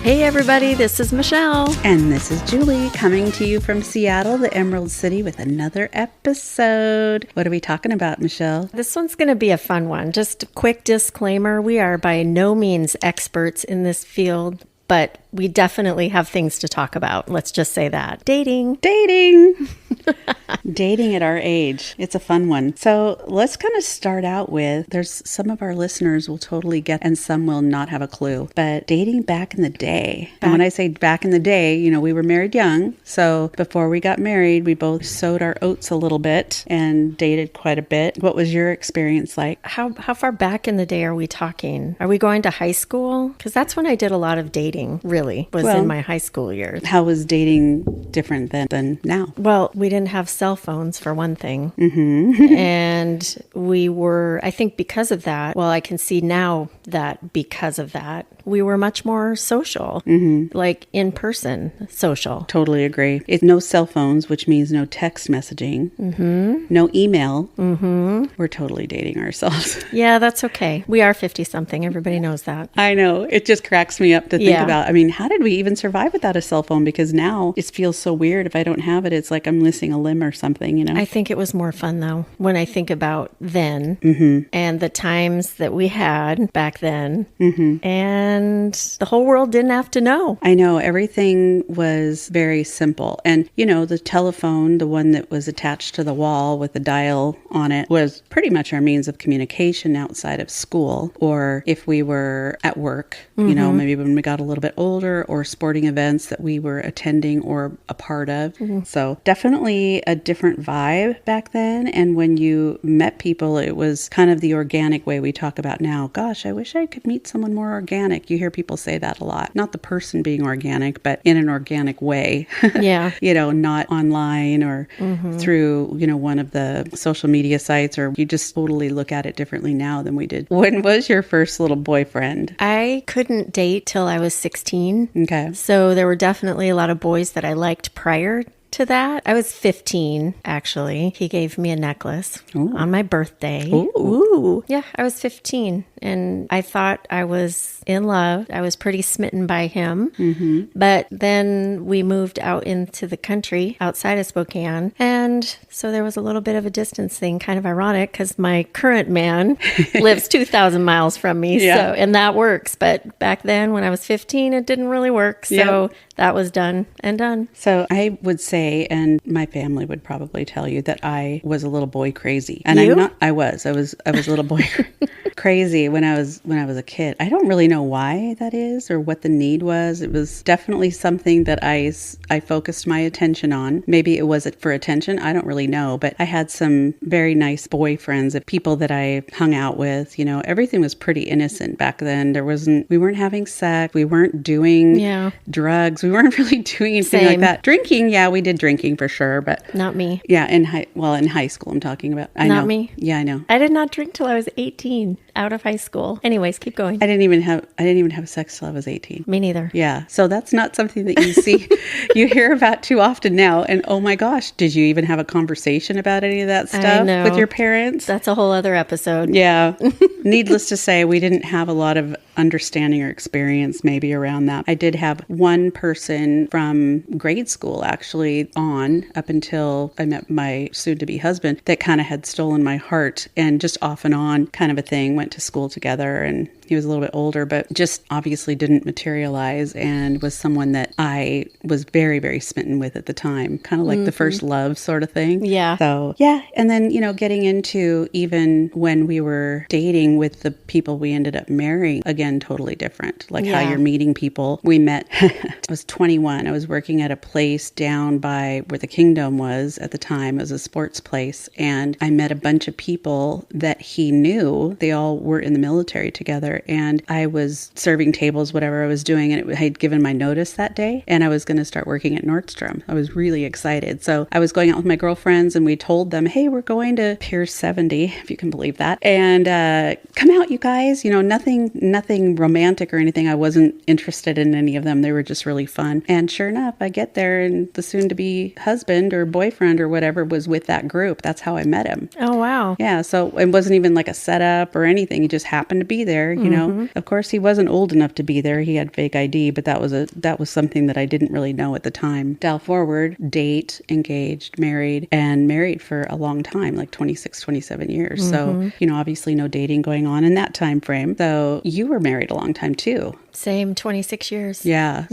Hey everybody, this is Michelle. And this is Julie, coming to you from Seattle, the Emerald City, with another episode. What are we talking about, Michelle? This one's going to be a fun one. Just a quick disclaimer, we are by no means experts in this field, but we definitely have things to talk about. Let's just say that. Dating. Dating at our age. It's a fun one. So let's kind of start out with, there's some of our listeners will totally get, and some will not have a clue, but dating back in the day. And when I say back in the day, you know, we were married young. So before we got married, we both sowed our oats a little bit and dated quite a bit. What was your experience like? How far back in the day are we talking? Are we going to high school? Because that's when I did a lot of dating, really, was in my high school years. How was dating different than now? Well, we didn't have cell phones for one thing. Mm-hmm. And we were, I think because of that, well, I can see now that because of that, we were much more social, like in-person social. Totally agree. It's no cell phones, which means no text messaging, no email. We're totally dating ourselves. Yeah, that's okay. We are 50-something. Everybody knows that. I know. It just cracks me up to think about. I mean, how did we even survive without a cell phone? Because now it feels so weird. If I don't have it, it's like I'm missing a limb or something, you know? I think it was more fun, though, when I think about then and the times that we had back then. And the whole world didn't have to know. I know. Everything was very simple. And, you know, the telephone, the one that was attached to the wall with the dial on it, was pretty much our means of communication outside of school. Or if we were at work, you know, maybe when we got a little bit older, or sporting events that we were attending or a part of. So definitely a different vibe back then. And when you met people, it was kind of the organic way we talk about now. Gosh, I wish I could meet someone more organic. You hear people say that a lot. Not the person being organic, but in an organic way. Yeah. You know, not online or through, you know, one of the social media sites, or you just totally look at it differently now than we did. When was your first little boyfriend? I couldn't date till I was 16. Okay. So there were definitely a lot of boys that I liked prior to that. I was 15, actually. He gave me a necklace on my birthday. Ooh. Yeah, I was 15 and I thought I was in love. I was pretty smitten by him. But then we moved out into the country outside of Spokane. And so there was a little bit of a distance thing, kind of ironic because my current man lives 2,000 miles from me. Yeah. So, and that works. But back then when I was 15, it didn't really work. So that was done and done. So I would say, and my family would probably tell you, that I was a little boy crazy. And I was a little boy crazy when I was a kid. I don't really know why that is or what the need was. It was definitely something that I focused my attention on. Maybe it was for attention. I don't really know, but I had some very nice boyfriends, of people that I hung out with. You know, everything was pretty innocent back then. We weren't having sex. We weren't doing drugs. We weren't really doing anything like that. Drinking, we did drinking for sure, but not me. Yeah, in high school I'm talking about. Not me. Yeah, I know. I did not drink till I was 18, out of high school. Anyways, keep going. I didn't even have sex till I was 18. Me neither. Yeah. So that's not something that you see, you hear about too often now. And oh my gosh, did you even have a conversation about any of that stuff with your parents? That's a whole other episode. Yeah. Needless to say, we didn't have a lot of understanding or experience maybe around that. I did have one person from grade school actually up until I met my soon-to-be husband that kind of had stolen my heart, and just off and on kind of a thing. Went to school together, and he was a little bit older, but just obviously didn't materialize, and was someone that I was very, very smitten with at the time. Kind of like the first love sort of thing. Yeah. So, yeah. And then, you know, getting into even when we were dating with the people we ended up marrying, again, totally different. Like how you're meeting people. We met, I was 21. I was working at a place down by where the Kingdom was at the time. It was a sports place. And I met a bunch of people that he knew. They all were in the military together. And I was serving tables, whatever I was doing. And I had given my notice that day. And I was going to start working at Nordstrom. I was really excited. So I was going out with my girlfriends, and we told them, hey, we're going to Pier 70, if you can believe that. And come out, you guys. You know, nothing romantic or anything. I wasn't interested in any of them. They were just really fun. And sure enough, I get there, and the soon-to-be husband or boyfriend or whatever was with that group. That's how I met him. Oh, wow. Yeah. So it wasn't even like a setup or anything. He just happened to be there. you know. Of course, he wasn't old enough to be there. He had fake ID, but that was something that I didn't really know at the time. Dial forward, date, engaged, and married for a long time, like 26, 27 years. So, you know, obviously no dating going on in that time frame. So you were married a long time too. Same, 26 years. Yeah.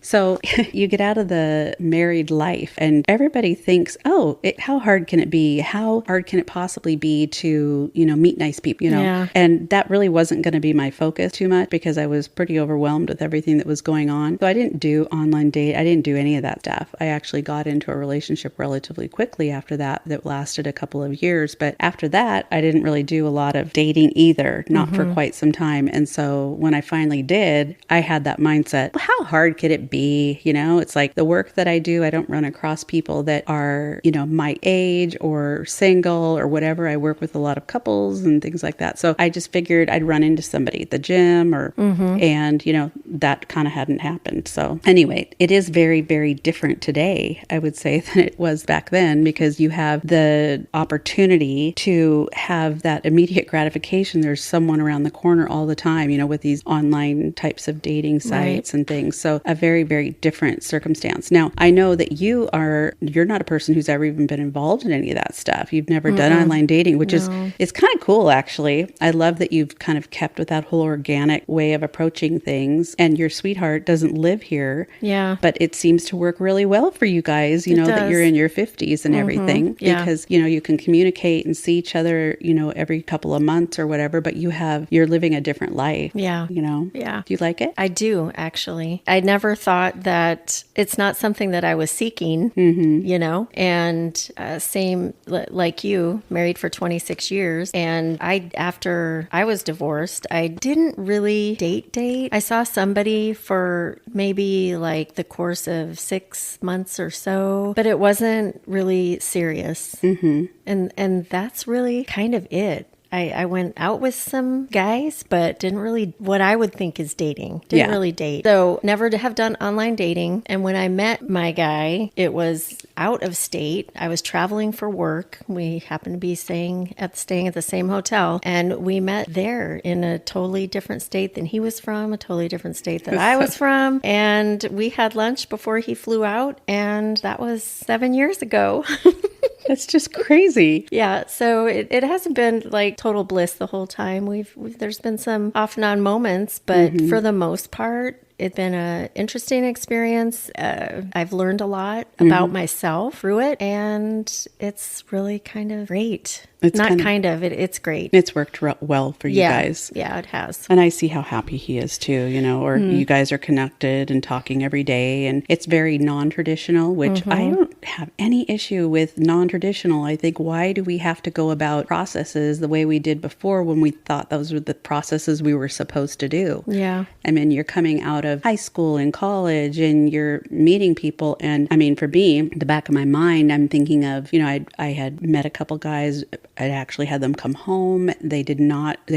So you get out of the married life and everybody thinks, oh, how hard can it be? How hard can it possibly be to, you know, meet nice people, you know? Yeah. And that really wasn't going to be my focus too much because I was pretty overwhelmed with everything that was going on. So I didn't do online date. I didn't do any of that stuff. I actually got into a relationship relatively quickly after that lasted a couple of years. But after that, I didn't really do a lot of dating either, not for quite some time. And so when I finally did, I had that mindset, well, how hard could it be? You know, it's like the work that I do, I don't run across people that are, you know, my age or single or whatever. I work with a lot of couples and things like that. So I just figured I'd run into somebody at the gym and, you know, that kind of hadn't happened. So anyway, it is very, very different today, I would say, than it was back then because you have the opportunity to have that immediate gratification. There's someone around the corner all the time, you know, with these online types of dating sites and things. So a very, very different circumstance. Now, I know that you're not a person who's ever even been involved in any of that stuff. You've never done online dating, which is kind of cool, actually. I love that you've kind of kept with that whole organic way of approaching things. And your sweetheart doesn't live here. Yeah. But it seems to work really well for you guys, you know, that you're in your 50s and everything. Yeah. Because, you know, you can communicate and see each other, you know, every couple of months or whatever, but you're living a different life. Yeah. You know? Yeah. Do you like it? I do, actually. I never thought that it's not something that I was seeking, you know, and same like you, married for 26 years. And after I was divorced, I didn't really date. I saw somebody for maybe like the course of 6 months or so, but it wasn't really serious. And that's really kind of it. I went out with some guys, but didn't really, what I would think is dating. Didn't really date. So never to have done online dating. And when I met my guy, it was out of state. I was traveling for work. We happened to be staying at the same hotel. And we met there in a totally different state than he was from, a totally different state that I was from. And we had lunch before he flew out. And that was 7 years ago. That's just crazy. Yeah. So it hasn't been like total bliss the whole time. There's been some off and on moments, but for the most part, it's been an interesting experience. I've learned a lot about myself through it, and it's really kind of great. It's great. It's worked well for you guys. Yeah, it has. And I see how happy he is too, you know, or you guys are connected and talking every day. And it's very non-traditional, which I don't have any issue with non-traditional. I think, why do we have to go about processes the way we did before when we thought those were the processes we were supposed to do? Yeah. I mean, you're coming out of high school and college and you're meeting people. And I mean, for me, the back of my mind, I'm thinking of, you know, I had met a couple guys. I'd actually had them come home. They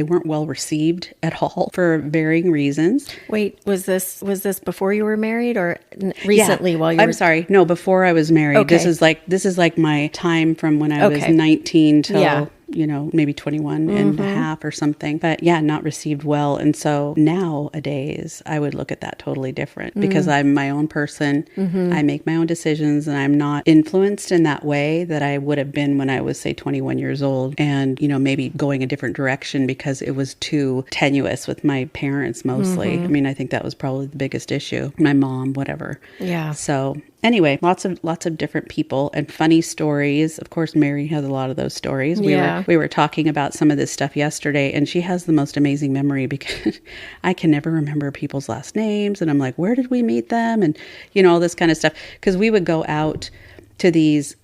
weren't well received at all for varying reasons. Wait, was this before you were married or recently while you were? I'm sorry. No, before I was married. Okay. This is like my time from when I was 19 till you know, maybe 21 and a half or something. But yeah, not received well. And so nowadays I would look at that totally different because I'm my own person. I make my own decisions and I'm not influenced in that way that I would have been when I was, say, 21 years old and, you know, maybe going a different direction because it was too tenuous with my parents mostly. I mean, I think that was probably the biggest issue. My mom, whatever. Yeah. So anyway, lots of different people and funny stories. Of course, Mary has a lot of those stories. We were talking about some of this stuff yesterday, and she has the most amazing memory because I can never remember people's last names. And I'm like, where did we meet them? And, you know, all this kind of stuff. Because we would go out to this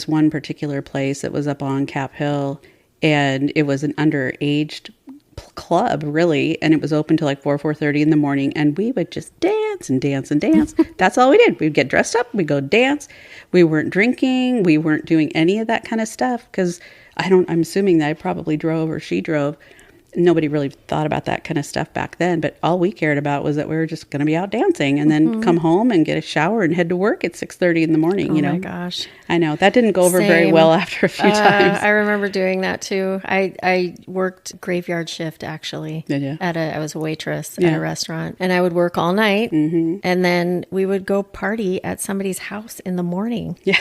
one particular place that was up on Cap Hill, and it was an underaged club, really, and it was open till like 4:30 in the morning, and we would just dance and dance and dance. That's all we did. We'd get dressed up, we'd go dance. We weren't drinking, we weren't doing any of that kind of stuff because I'm assuming that I probably drove or she drove. nobody really thought about that kind of stuff back then. But all we cared about was that we were just going to be out dancing and then come home and get a shower and head to work at 6:30 in the morning. Oh my gosh. I know that didn't go over very Same. well after a few times. I remember doing that too. I worked graveyard shift actually. Did you? I was a waitress at a restaurant, and I would work all night, and then we would go party at somebody's house in the morning. Yeah.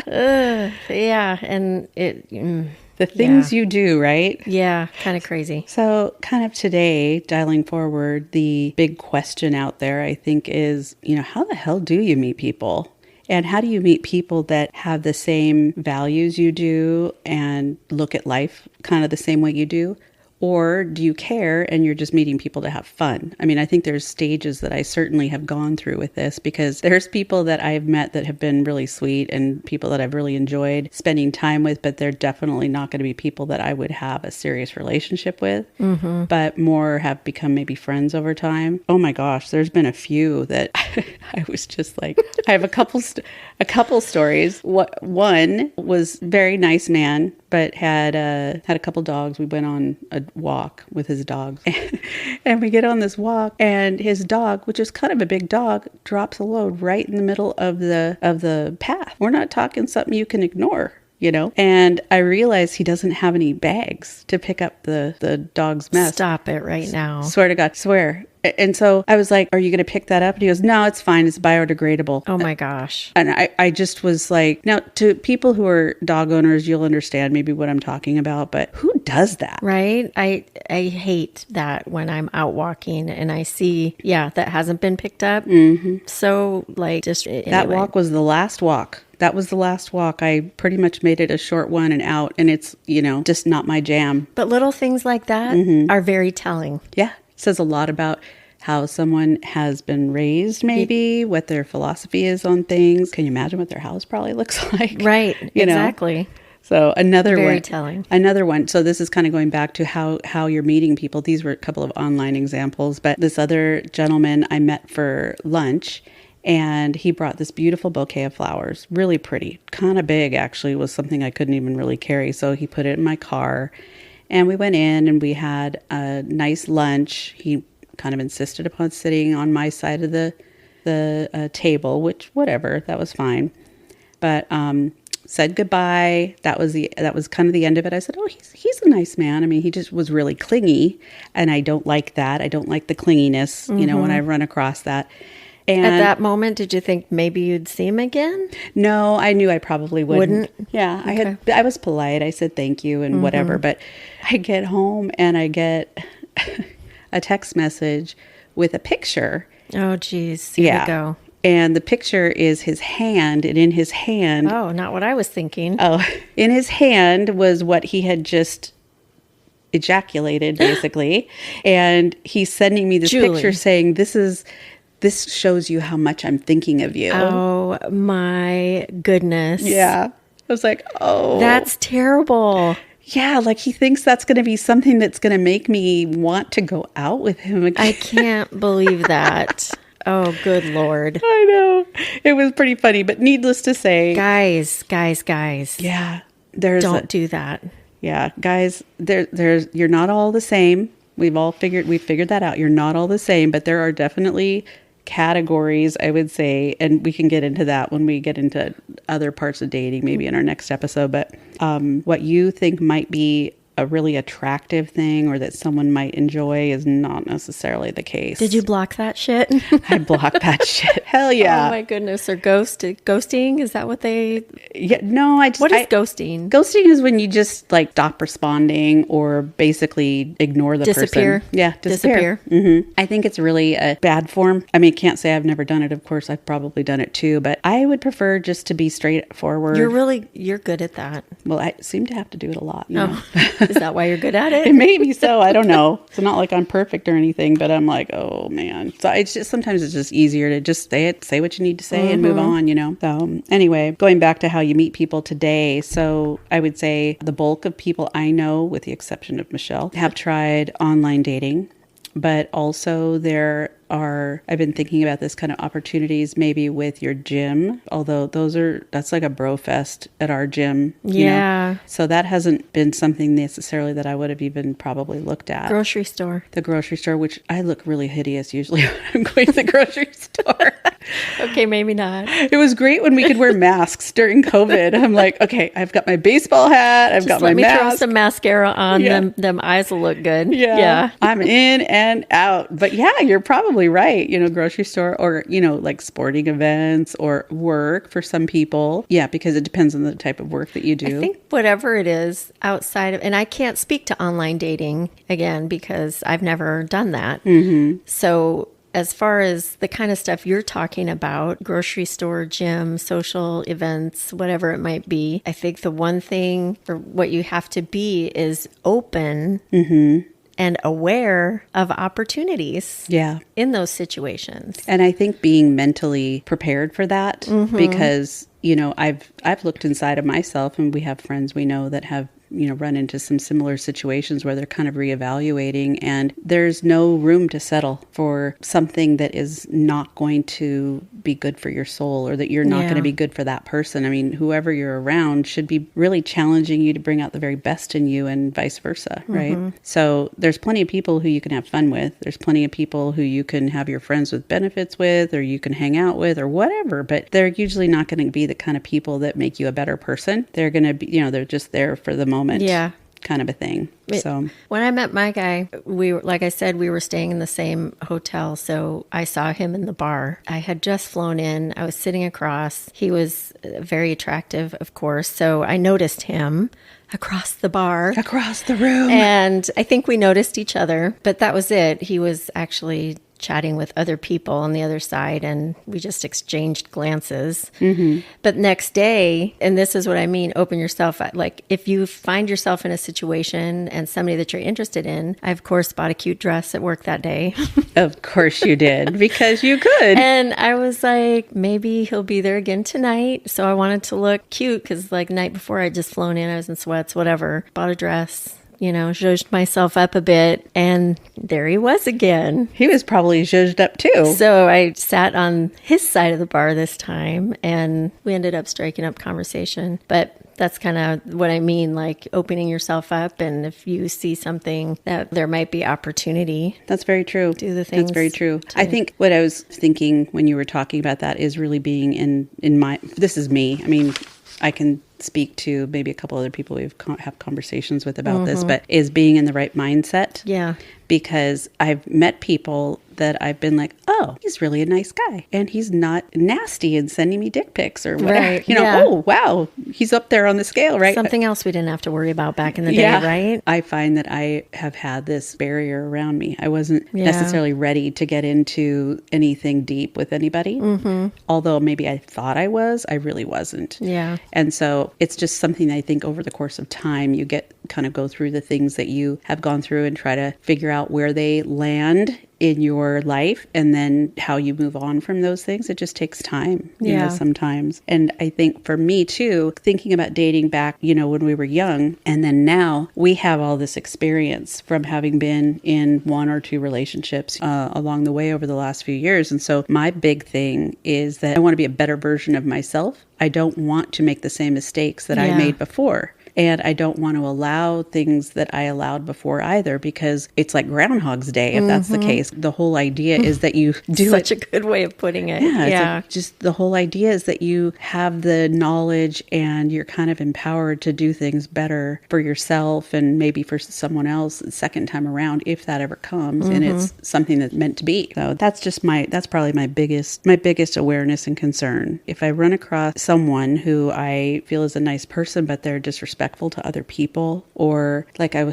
Yeah, and it. The things you do, right? Yeah, kind of crazy. So kind of today, dialing forward, the big question out there, I think, is, how the hell do you meet people? And how do you meet people that have the same values you do and look at life kind of the same way you do? Or do you care and you're just meeting people to have fun? I mean, I think there's stages that I certainly have gone through with this, because there's people that I've met that have been really sweet and people that I've really enjoyed spending time with, but they're definitely not going to be people that I would have a serious relationship with, but more have become maybe friends over time. Oh my gosh, there's been a few that I was just like, I have a couple stories. One was very nice man, but had a couple dogs. We went on a walk with his dogs, and we get on this walk, and his dog, which is kind of a big dog, drops a load right in the middle of the path. We're not talking something you can ignore. And I realized he doesn't have any bags to pick up the dog's mess. Stop it right now. Swear to God, swear. And so I was like, are you going to pick that up? And he goes, no, it's fine. It's biodegradable. Oh my gosh. And I just was like, now to people who are dog owners, you'll understand maybe what I'm talking about, but who does that? Right? I hate that when I'm out walking and I see, that hasn't been picked up. So just anyway. That walk was the last walk. That was the last walk. I pretty much made it a short one and out, and it's, just not my jam. But little things like that are very telling. Yeah. It says a lot about how someone has been raised, maybe, what their philosophy is on things. Can you imagine what their house probably looks like? Right. Exactly. So Very telling. Another one. So this is kind of going back to how you're meeting people. These were a couple of online examples, but this other gentleman I met for lunch, and he brought this beautiful bouquet of flowers, really pretty, kind of big actually, was something I couldn't even really carry. So he put it in my car, and we went in and we had a nice lunch. He kind of insisted upon sitting on my side of the table, which whatever, that was fine. But said goodbye. That was kind of the end of it. I said, oh, he's a nice man. I mean, he just was really clingy, and I don't like that. I don't like the clinginess, when I run across that. And at that moment, did you think maybe you'd see him again? No, I knew I probably wouldn't. Wouldn't? Yeah, Okay. I was polite. I said thank you and whatever. But I get home and I get a text message with a picture. Oh, geez. Here we go. And the picture is his hand, and in his hand... Oh, not what I was thinking. Oh, in his hand was what he had just ejaculated, basically. And he's sending me this picture saying, this shows you how much I'm thinking of you. Oh, my goodness. Yeah. I was like, oh. That's terrible. Yeah, like he thinks that's going to be something that's going to make me want to go out with him again. I can't believe that. Oh, good Lord. I know. It was pretty funny, but needless to say. Guys. Yeah. Don't do that. Yeah, guys, you're not all the same. We've figured that out. You're not all the same, but there are definitely categories, I would say, and we can get into that when we get into other parts of dating, maybe in our next episode. But what you think might be a really attractive thing or that someone might enjoy is not necessarily the case. Did you block that shit? I blocked that shit. Hell yeah. Oh my goodness. Or ghosting? Is that what they... Yeah, no, what is ghosting? Ghosting is when you just like stop responding or basically ignore the person. Yeah, disappear. Mm-hmm. I think it's really a bad form. I mean, can't say I've never done it. Of course, I've probably done it too, but I would prefer just to be straightforward. You're good at that. Well, I seem to have to do it a lot. You know? Is that why you're good at it? Maybe so. I don't know. It's not like I'm perfect or anything, but I'm like, oh man. So sometimes it's just easier to just say what you need to say and move on, you know? So anyway, going back to how you meet people today. So I would say the bulk of people I know, with the exception of Michelle, have tried online dating. but also I've been thinking about this kind of opportunities maybe with your gym, although that's like a bro fest at our gym. Yeah. So that hasn't been something necessarily that I would have even probably looked at. Grocery store. The grocery store, which I look really hideous usually when I'm going to the grocery store. Okay, maybe not. It was great when we could wear masks during COVID. I'm like, okay, I've got my baseball hat. I've got my mask. Let me throw some mascara on. Them eyes will look good. Yeah. I'm in and out. But yeah, you're probably right. Grocery store or, like sporting events or work for some people. Yeah, because it depends on the type of work that you do. I think whatever it is outside of, and I can't speak to online dating again because I've never done that. Mm-hmm. So as far as the kind of stuff you're talking about, grocery store, gym, social events, whatever it might be, I think the one thing or what you have to be is open and aware of opportunities in those situations. And I think being mentally prepared for that because, I've looked inside of myself and we have friends we know that have run into some similar situations where they're kind of reevaluating and there's no room to settle for something that is not going to be good for your soul or that you're not going to be good for that person. I mean, whoever you're around should be really challenging you to bring out the very best in you and vice versa, right? So there's plenty of people who you can have fun with. There's plenty of people who you can have your friends with benefits with or you can hang out with or whatever, but they're usually not going to be the kind of people that make you a better person. They're going to be, they're just there for the moment. Yeah. Kind of a thing. So when I met my guy, like I said, we were staying in the same hotel. So I saw him in the bar. I had just flown in. I was sitting across. He was very attractive, of course. So I noticed him across the bar. Across the room. And I think we noticed each other, but that was it. He was actually chatting with other people on the other side and we just exchanged glances. But next day, and this is what I mean, open yourself. Like if you find yourself in a situation and somebody that you're interested in, I of course bought a cute dress at work that day. Of course you did, because you could. And I was like, maybe he'll be there again tonight. So I wanted to look cute because like the night before I'd just flown in, I was in sweats, whatever, bought a dress. Zhuzhed myself up a bit, and there he was again. He was probably zhuzhed up too. So I sat on his side of the bar this time, and we ended up striking up conversation. But that's kind of what I mean, like opening yourself up, and if you see something that there might be opportunity. That's very true. Do the things. That's very true. I think what I was thinking when you were talking about that is really being in my, this is me. I mean, I can speak to maybe a couple other people we've have conversations with about this, but is being in the right mindset. Yeah. Because I've met people that I've been like, oh, he's really a nice guy. And he's not nasty and sending me dick pics or whatever. Right. Oh, wow, he's up there on the scale, right? Something else we didn't have to worry about back in the day, right? I find that I have had this barrier around me. I wasn't necessarily ready to get into anything deep with anybody. Although maybe I thought I was, I really wasn't. Yeah. And so it's just something I think over the course of time, you kind of go through the things that you have gone through and try to figure out where they land in your life and then how you move on from those things. It just takes time, you know, sometimes. And I think for me too, thinking about dating back, when we were young, and then now we have all this experience from having been in one or two relationships along the way over the last few years. And so my big thing is that I want to be a better version of myself. I don't want to make the same mistakes that I made before. And I don't want to allow things that I allowed before either, because it's like Groundhog's Day, if that's the case. The whole idea is that you do Such a good way of putting it. Yeah. Like just the whole idea is that you have the knowledge and you're kind of empowered to do things better for yourself and maybe for someone else the second time around, if that ever comes. And it's something that's meant to be. So that's probably my biggest awareness and concern. If I run across someone who I feel is a nice person, but they're disrespectful to other people, or like I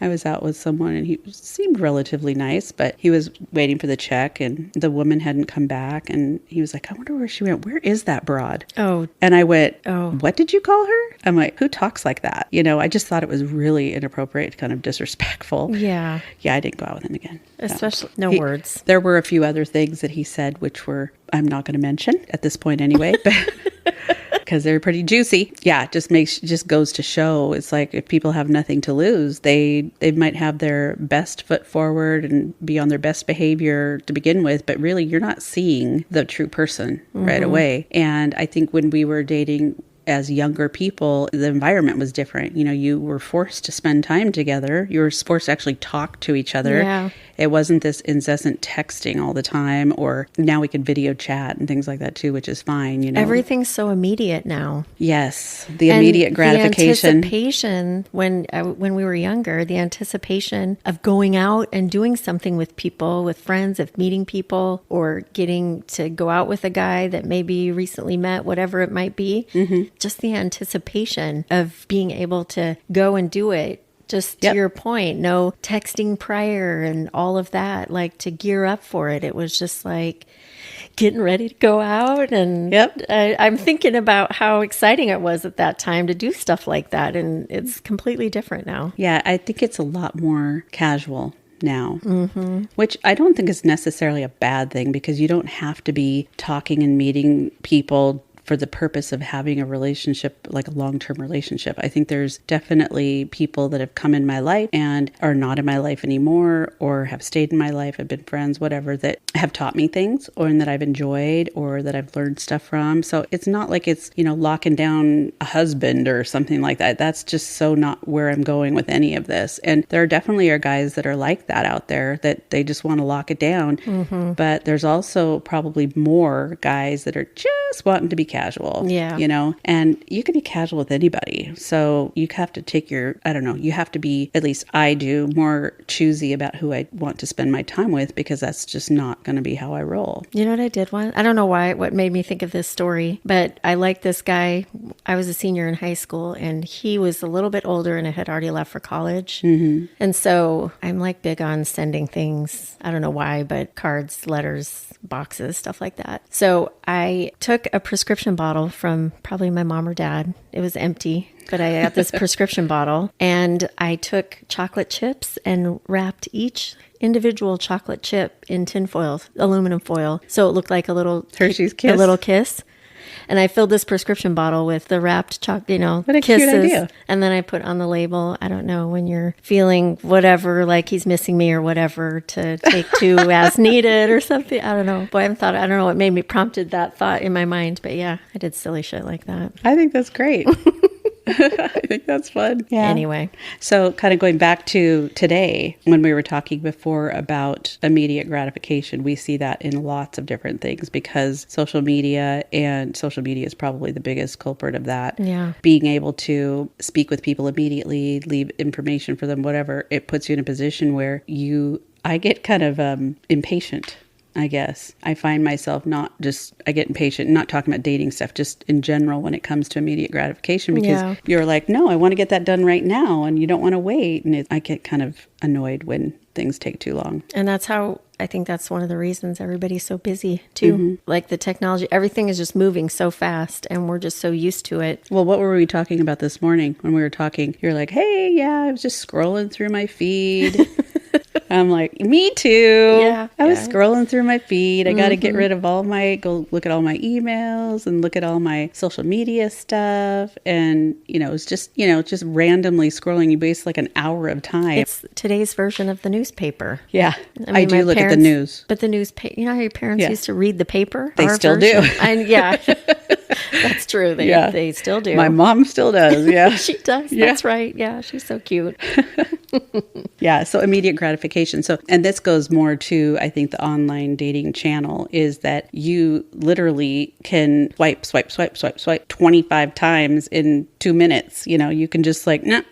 was out with someone and he seemed relatively nice, but he was waiting for the check and the woman hadn't come back, and he was like, I wonder where she went. Where is that broad? Oh. And I went, what did you call her? I'm like, who talks like that? I just thought it was really inappropriate, kind of disrespectful. Yeah. Yeah, I didn't go out with him again. Especially, words. There were a few other things that he said which were I'm not going to mention at this point anyway, but because they're pretty juicy. Yeah, just goes to show. It's like if people have nothing to lose, they might have their best foot forward and be on their best behavior to begin with, but really you're not seeing the true person right away. And I think when we were dating as younger people, the environment was different. You know, you were forced to spend time together. You were forced to actually talk to each other. Yeah. It wasn't this incessant texting all the time, or now we can video chat and things like that too, which is fine, you know. Everything's so immediate now. Yes, the immediate gratification. The anticipation when we were younger, the anticipation of going out and doing something with people, with friends, of meeting people, or getting to go out with a guy that maybe you recently met, whatever it might be. Just the anticipation of being able to go and do it. Just to your point, no texting prior and all of that, like to gear up for it. It was just like getting ready to go out. And I'm thinking about how exciting it was at that time to do stuff like that. And it's completely different now. Yeah, I think it's a lot more casual now, which I don't think is necessarily a bad thing, because you don't have to be talking and meeting people for the purpose of having a relationship, like a long-term relationship. I think there's definitely people that have come in my life and are not in my life anymore, or have stayed in my life, have been friends, whatever, that have taught me things, or that I've enjoyed, or that I've learned stuff from. So it's not like it's, you know, locking down a husband or something like that. That's just so not where I'm going with any of this. And there definitely are guys that are like that out there, that they just want to lock it down. But there's also probably more guys that are just wanting to be casual, you know, and you can be casual with anybody. So you have to take you have to be, at least I do, more choosy about who I want to spend my time with, because that's just not going to be how I roll. You know what I did once? I don't know what made me think of this story, but I liked this guy. I was a senior in high school, and he was a little bit older and I had already left for college. And so I'm like big on sending things. I don't know why, but cards, letters, boxes, stuff like that. So I took a prescription bottle from probably my mom or dad. It was empty, but I got this prescription bottle, and I took chocolate chips and wrapped each individual chocolate chip in tin foil, aluminum foil. So it looked like a little Hershey's Kiss. A little kiss. And I filled this prescription bottle with the wrapped chocolate, what a kisses. Cute idea. And then I put on the label, I don't know, when you're feeling whatever, like he's missing me or whatever, to take to as needed or something. I don't know. Boy, I don't know what prompted that thought in my mind. But yeah, I did silly shit like that. I think that's great. I think that's fun. Yeah. Anyway. So kind of going back to today, when we were talking before about immediate gratification, we see that in lots of different things, because social media is probably the biggest culprit of that. Yeah. Being able to speak with people immediately, leave information for them, whatever, it puts you in a position where I get kind of impatient. I guess I find myself I get impatient, not talking about dating stuff, just in general when it comes to immediate gratification, because you're like, no, I want to get that done right now, and you don't want to wait. And I get kind of annoyed when things take too long. And I think that's one of the reasons everybody's so busy too. Like the technology, everything is just moving so fast, and we're just so used to it. Well, what were we talking about this morning when we were talking? You're like, hey, yeah, I was just scrolling through my feed. I'm like, me too. Yeah, I was scrolling through my feed. I got to get rid of go look at all my emails and look at all my social media stuff. And, it's just randomly scrolling. You waste like an hour of time. It's today's version of the newspaper. Yeah. I do look at the news. But the newspaper, you know how your parents used to read the paper? They still do. Yeah. That's true. They still do. My mom still does. Yeah. She does. Yeah. That's right. Yeah. She's so cute. Yeah. So immediate gratification. So, and this goes more to, I think, the online dating channel, is that you literally can swipe 25 times in 2 minutes. You can just like, nope.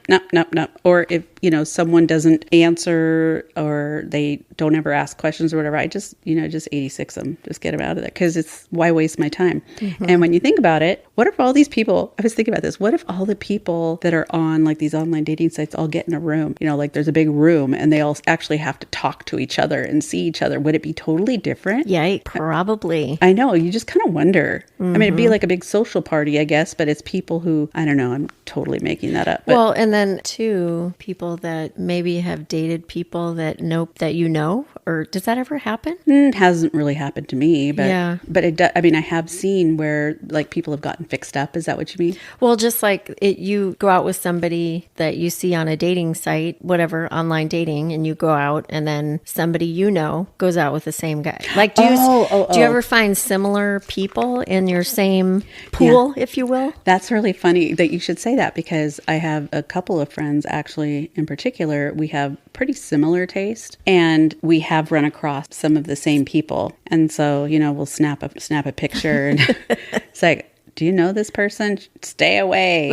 Or if, someone doesn't answer or they don't ever ask questions or whatever, I just 86 them, just get them out of there, because why waste my time? And when you think about it, what if all these people, I was thinking about this, what if all the people that are on like these online dating sites all get in a room, like there's a big room and they all actually have to talk to each other and see each other. Would it be totally different? Yeah, probably. I know. You just kind of wonder. I mean, it'd be like a big social party, I guess, but it's people who, I don't know, I'm totally making that up. But Well, and then too, people that maybe have dated people that you know, or does that ever happen? it hasn't really happened to me, but Yeah. but I mean, I have seen where like people have gotten fixed up. Is that what you mean? Well, just like you go out with somebody that you see on a dating site, whatever, online dating, and you go out and then somebody you know goes out with the same guy. Like, do you ever find similar people in your same pool, if you will? That's really funny that you should say that, because I have a couple of friends actually in particular. We have pretty similar taste, and we have run across some of the same people. And so, we'll snap a picture and it's like, do you know this person? Stay away,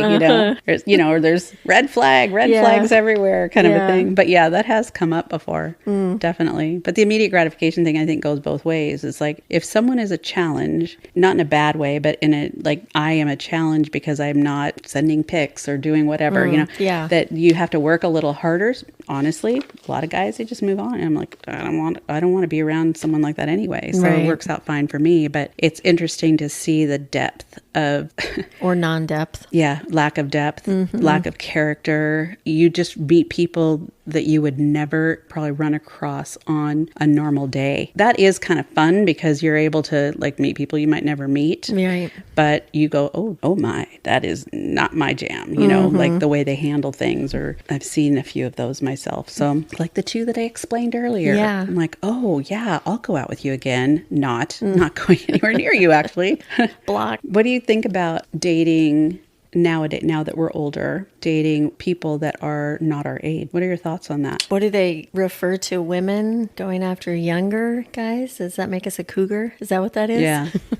There's, or there's red flags everywhere kind of a thing. But yeah, that has come up before, definitely. But the immediate gratification thing, I think, goes both ways. It's like, if someone is a challenge, not in a bad way, but in a, like, I am a challenge because I'm not sending pics or doing whatever, that you have to work a little harder. Honestly, a lot of guys, they just move on. And I'm like, I don't want to be around someone like that anyway. So It works out fine for me. But it's interesting to see the depth of or non-depth. Yeah, lack of depth, lack of character. You just meet people that you would never probably run across on a normal day. That is kind of fun because you're able to like meet people you might never meet. Right. But you go, oh my, that is not my jam, like the way they handle things. Or I've seen a few of those myself. So like the two that I explained earlier. Yeah. I'm like, oh yeah, I'll go out with you again. Not going anywhere near you actually. Block. What do you think about dating nowadays, now that we're older, dating people that are not our age? What are your thoughts on that? What do they refer to women going after younger guys? Does that make us a cougar? Is that what that is?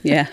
Yeah.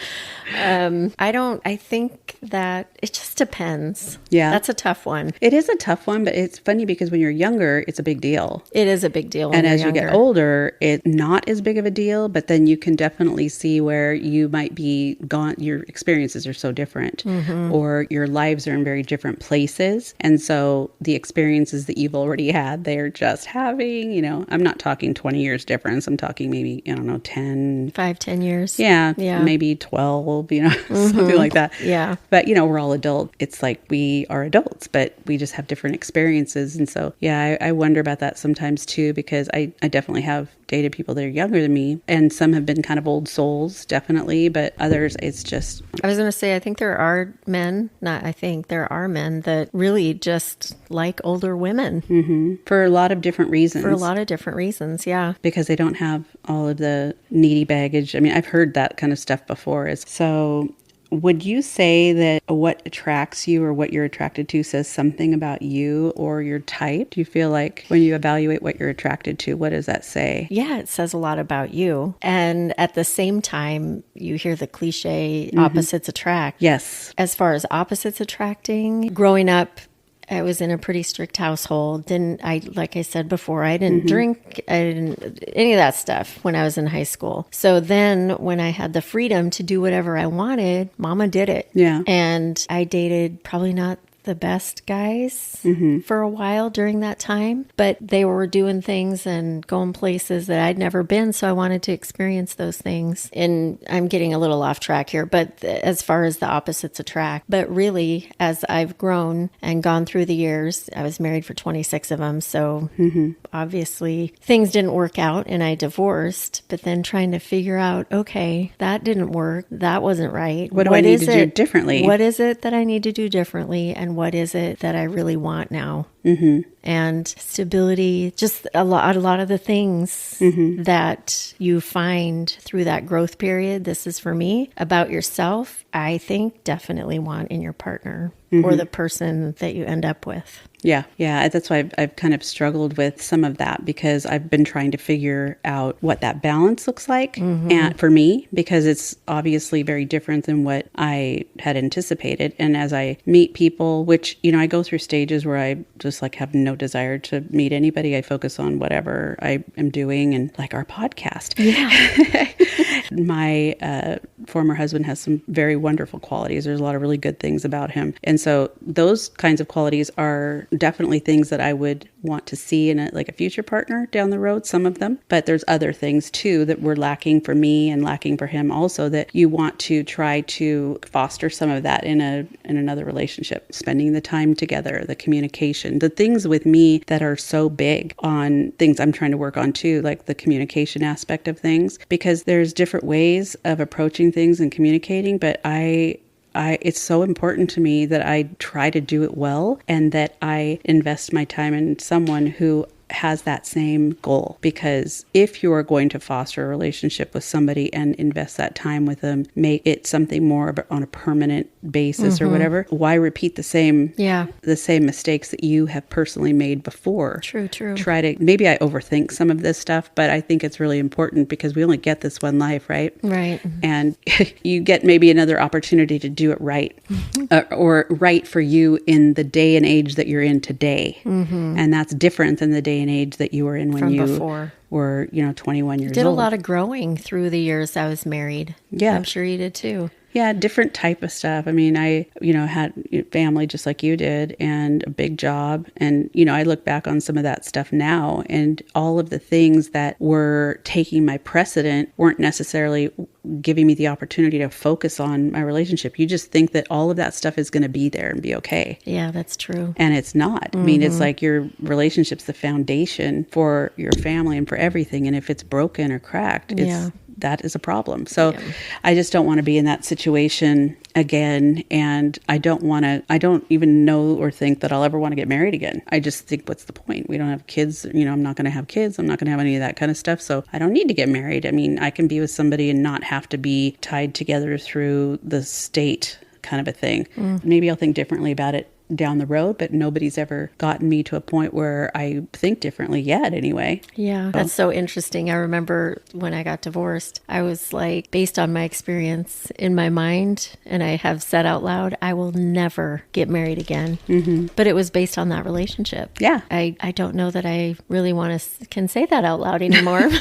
I think that it just depends. Yeah. That's a tough one. It is a tough one, but it's funny because when you're younger, it's a big deal. It is a big deal. And as you get older, it's not as big of a deal, but then you can definitely see where you might be gone. Your experiences are so different, or your lives are in very different places. And so the experiences that you've already had, they're just having, I'm not talking 20 years difference. I'm talking maybe, 10. 5-10 years. Yeah. Maybe 12, something like that. Yeah. But, we're all adult. It's like we are adults, but we just have different experiences. And so, yeah, I wonder about that sometimes too, because I definitely have dated people that are younger than me, and some have been kind of old souls, definitely, but others, it's just... I was going to say, I think there are men that really just like older women. For a lot of different reasons. Yeah. Because they don't have all of the needy baggage. I mean, I've heard that kind of stuff before. So would you say that what attracts you or what you're attracted to says something about you or your type? Do you feel like when you evaluate what you're attracted to, what does that say? Yeah, it says a lot about you. And at the same time, you hear the cliche, opposites attract. Yes. As far as opposites attracting, growing up, I was in a pretty strict household. Like I said before, I didn't drink, I didn't any of that stuff when I was in high school. So then when I had the freedom to do whatever I wanted, Mama did it. Yeah. And I dated probably not the best guys for a while during that time, but they were doing things and going places that I'd never been. So I wanted to experience those things. And I'm getting a little off track here, but as far as the opposites attract, but really as I've grown and gone through the years, I was married for 26 of them. So obviously things didn't work out and I divorced, but then trying to figure out, okay, that didn't work. That wasn't right. What do I need to do differently? What is it that I need to do differently? And what is it that I really want now? And stability, just a lot of the things that you find through that growth period. This is for me about yourself. I think definitely want in your partner or the person that you end up with. Yeah. That's why I've kind of struggled with some of that, because I've been trying to figure out what that balance looks like and for me, because it's obviously very different than what I had anticipated. And as I meet people, which, I go through stages where I just like have no desire to meet anybody. I focus on whatever I am doing, and like our podcast. Yeah. My former husband has some very wonderful qualities. There's a lot of really good things about him. And so those kinds of qualities are definitely things that I would want to see in a future partner down the road, some of them. But there's other things too that were lacking for me and lacking for him also, that you want to try to foster some of that in another relationship. Spending the time together, the communication, the things with me that are so big on things I'm trying to work on too, like the communication aspect of things, because there's different ways of approaching things and communicating, but it's so important to me that I try to do it well and that I invest my time in someone who has that same goal. Because if you are going to foster a relationship with somebody and invest that time with them, make it something more on a permanent basis or whatever, why repeat the same mistakes that you have personally made before? True. Maybe I overthink some of this stuff, but I think it's really important because we only get this one life, right? Right. And you get maybe another opportunity to do it right, or right for you in the day and age that you're in today. And that's different than the day and age that you were in when before. Were 21 years old. Did a lot of growing through the years I was married. Yeah. I'm sure you did too. Yeah, different type of stuff. I mean, I, had family just like you did and a big job. And, I look back on some of that stuff now, and all of the things that were taking my precedent weren't necessarily giving me the opportunity to focus on my relationship. You just think that all of that stuff is going to be there and be okay. Yeah, that's true. And it's not. I mean, it's like your relationship's the foundation for your family and for everything. And if it's broken or cracked, that is a problem. So I just don't want to be in that situation again. And I don't even know or think that I'll ever want to get married again. I just think, what's the point? We don't have kids. I'm not going to have kids. I'm not going to have any of that kind of stuff. So I don't need to get married. I mean, I can be with somebody and not have to be tied together through the state kind of a thing. Maybe I'll think differently about it down the road, but nobody's ever gotten me to a point where I think differently yet anyway. Yeah, that's so interesting. I remember when I got divorced, I was like, based on my experience in my mind, and I have said out loud, I will never get married again. But it was based on that relationship. Yeah. I don't know that I really can say that out loud anymore.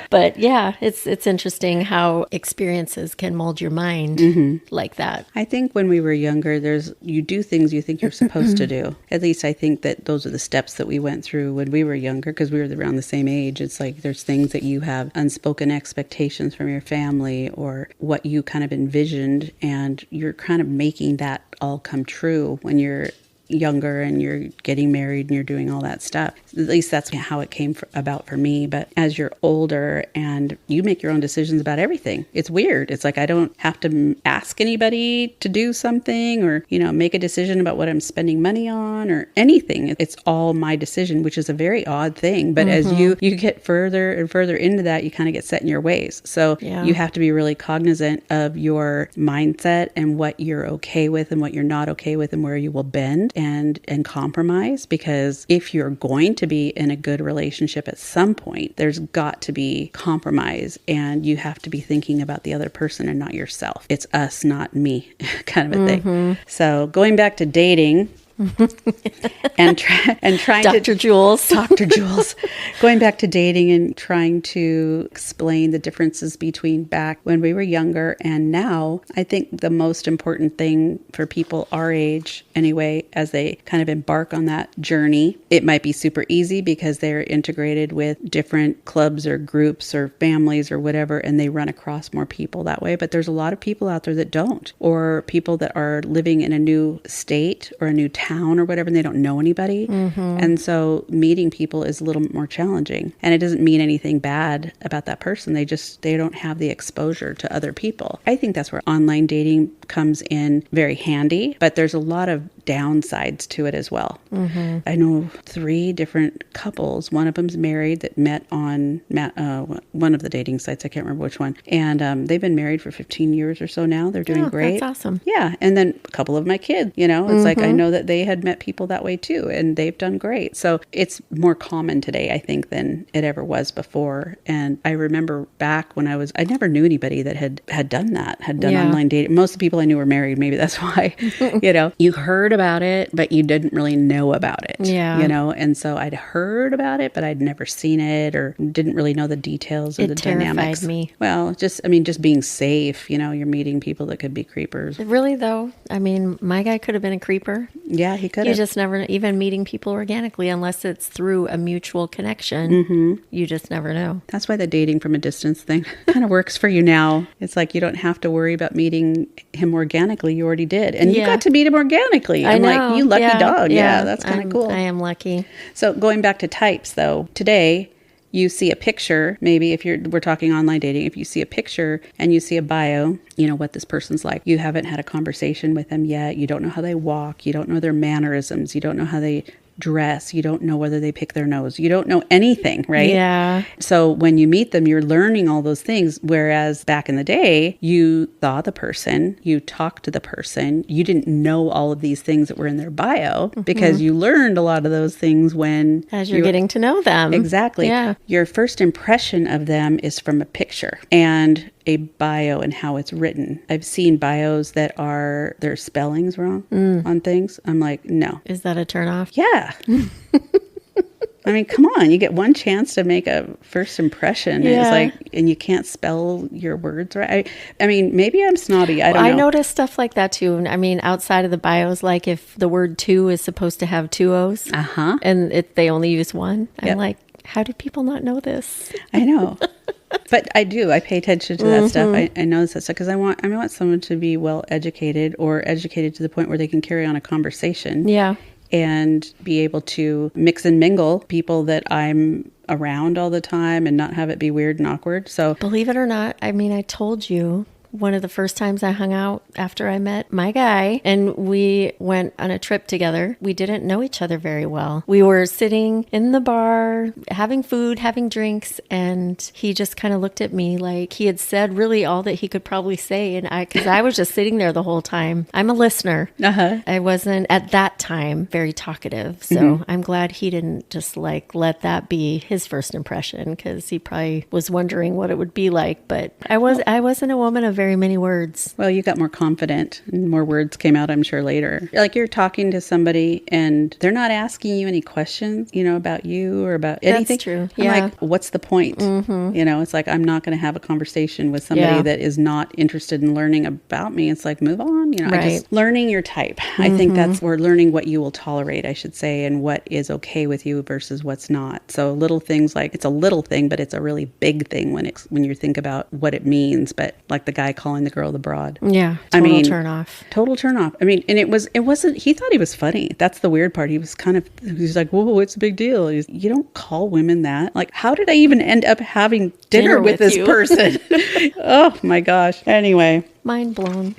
But yeah, it's interesting how experiences can mold your mind like that. I think when we were younger, you do things you think you're supposed to do. At least I think that those are the steps that we went through when we were younger, because we were around the same age. It's like there's things that you have unspoken expectations from your family or what you kind of envisioned, and you're kind of making that all come true when you're younger and you're getting married and you're doing all that stuff. At least that's how it came about for me. But as you're older and you make your own decisions about everything, it's weird. It's like I don't have to ask anybody to do something or, make a decision about what I'm spending money on or anything. It's all my decision, which is a very odd thing. But as you get further and further into that, you kind of get set in your ways. So you have to be really cognizant of your mindset and what you're okay with and what you're not okay with and where you will bend and compromise, because if you're going to be in a good relationship at some point, there's got to be compromise, and you have to be thinking about the other person and not yourself. It's us, not me kind of a thing. So going back to dating, and trying Dr. Jules. Dr. Jules. Going back to dating and trying to explain the differences between back when we were younger and now, I think the most important thing for people our age anyway, as they kind of embark on that journey, it might be super easy because they're integrated with different clubs or groups or families or whatever, and they run across more people that way. But there's a lot of people out there that don't, or people that are living in a new state or a new town or whatever, and they don't know anybody. And so meeting people is a little more challenging, and it doesn't mean anything bad about that person. They don't have the exposure to other people. I think that's where online dating comes in very handy, but there's a lot of downsides to it as well. I know 3 different couples. One of them's married that met on one of the dating sites. I can't remember which one. And they've been married for 15 years or so now. They're doing great. That's awesome. Yeah. And then a couple of my kids, it's like I know that they had met people that way too, and they've done great. So it's more common today, I think, than it ever was before. And I remember back when I never knew anybody that had done that, had done online dating. Most of the people I knew were married. Maybe that's why, you heard about it, but you didn't really know about it, and so I'd heard about it, but I'd never seen it or didn't really know the details of the dynamics. It terrified me. Well, just being safe, you're meeting people that could be creepers. Really though, my guy could have been a creeper. Yeah, he could have. You just never, even meeting people organically, unless it's through a mutual connection, you just never know. That's why the dating from a distance thing kind of works for you now. It's like you don't have to worry about meeting him organically. You already did. And you got to meet him organically. I'm like, you lucky dog. Yeah, that's kind of cool. I am lucky. So going back to types though, today you see a picture, maybe if we're talking online dating, if you see a picture and you see a bio, what this person's like. You haven't had a conversation with them yet. You don't know how they walk. You don't know their mannerisms. You don't know how they dress. You don't know whether they pick their nose. You don't know anything, right? Yeah. So when you meet them, you're learning all those things. Whereas back in the day, you saw the person, you talked to the person, you didn't know all of these things that were in their bio because you learned a lot of those things as you're getting to know them. Exactly. Yeah. Your first impression of them is from a picture and a bio and how it's written. I've seen bios that their spellings wrong on things. I'm like, no. Is that a turnoff? Yeah. Come on. You get one chance to make a first impression. Yeah. It's like, and you can't spell your words right. Maybe I'm snobby. I don't know. I noticed stuff like that too. Outside of the bios, like if the word two is supposed to have two O's and they only use one, I'm like, how do people not know this? I know. But I do. I pay attention to that stuff. I notice that stuff because I want someone to be well educated or educated to the point where they can carry on a conversation. Yeah. And be able to mix and mingle people that I'm around all the time and not have it be weird and awkward. So believe it or not, I told you one of the first times I hung out after I met my guy and we went on a trip together. We didn't know each other very well. We were sitting in the bar, having food, having drinks, and he just kind of looked at me like he had said really all that he could probably say. And because I was just sitting there the whole time. I'm a listener. I wasn't at that time very talkative. So I'm glad he didn't just let that be his first impression because he probably was wondering what it would be like. But I wasn't a woman of very many words. Well, you got more confident and more words came out, I'm sure, later. Like you're talking to somebody and they're not asking you any questions, about you or about anything. That's true. I'm like, what's the point? It's like, I'm not going to have a conversation with somebody that is not interested in learning about me. It's like, move on. Learning your type. I think we're learning what you will tolerate, I should say, and what is okay with you versus what's not. So little things like, it's a little thing, but it's a really big thing when you think about what it means. But like the guy calling the girl the broad. Yeah. Total turn off. Total turn off. And it wasn't, he thought he was funny. That's the weird part. He's like, whoa, what's the big deal? You don't call women that. Like, how did I even end up having dinner with this person? Oh my gosh. Anyway. Mind blown.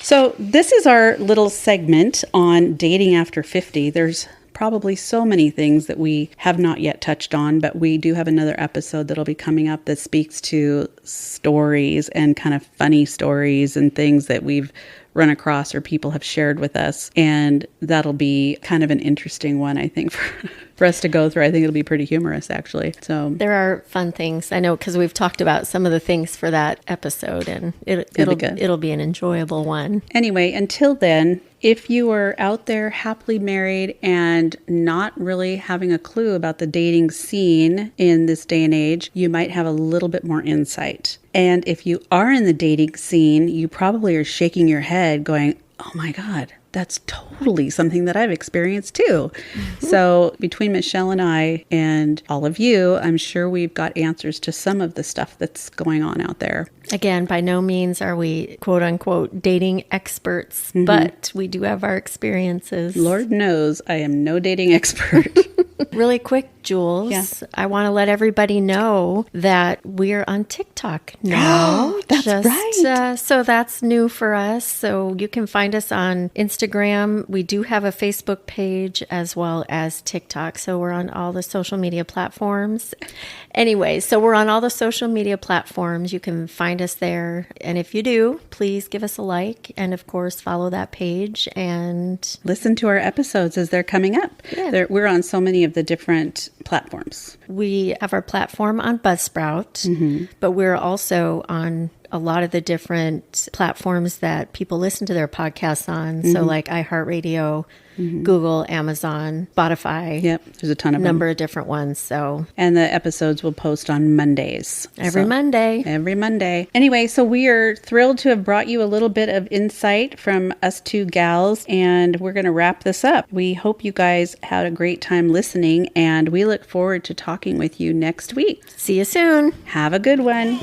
So this is our little segment on dating after 50. There's probably so many things that we have not yet touched on, but we do have another episode that'll be coming up that speaks to stories and kind of funny stories and things that we've run across or people have shared with us. And that'll be kind of an interesting one, I think, for us to go through. I think it'll be pretty humorous, actually. So there are fun things. I know because we've talked about some of the things for that episode, and it'll be an enjoyable one. Anyway, until then, if you are out there happily married and not really having a clue about the dating scene in this day and age, you might have a little bit more insight. And if you are in the dating scene, you probably are shaking your head going, oh my God, that's totally something that I've experienced too. So between Michelle and I and all of you, I'm sure we've got answers to some of the stuff that's going on out there. Again, by no means are we quote unquote dating experts, but we do have our experiences. Lord knows I am no dating expert. Really quick Jules, Yeah. I want to let everybody know that we're on TikTok now. That's right. So that's new for us. So you can find us on Instagram. We do have a Facebook page as well as TikTok. So we're on all the social media platforms. Anyway, so we're on all the social media platforms. You can find us there. And if you do, please give us a like. And of course, follow that page and listen to our episodes as they're coming up. Yeah. We're on so many of the different platforms. We have our platform on Buzzsprout, but we're also on a lot of the different platforms that people listen to their podcasts on. So like iHeartRadio, Google, Amazon, Spotify. Yep, there's a ton of number them. of different ones. So And the episodes will post on Mondays. every Monday. Every Monday. Anyway, so we are thrilled to have brought you a little bit of insight from us two gals, and we're going to wrap this up. We hope you guys had a great time listening, and we look forward to talking with you next week. See you soon. Have a good one.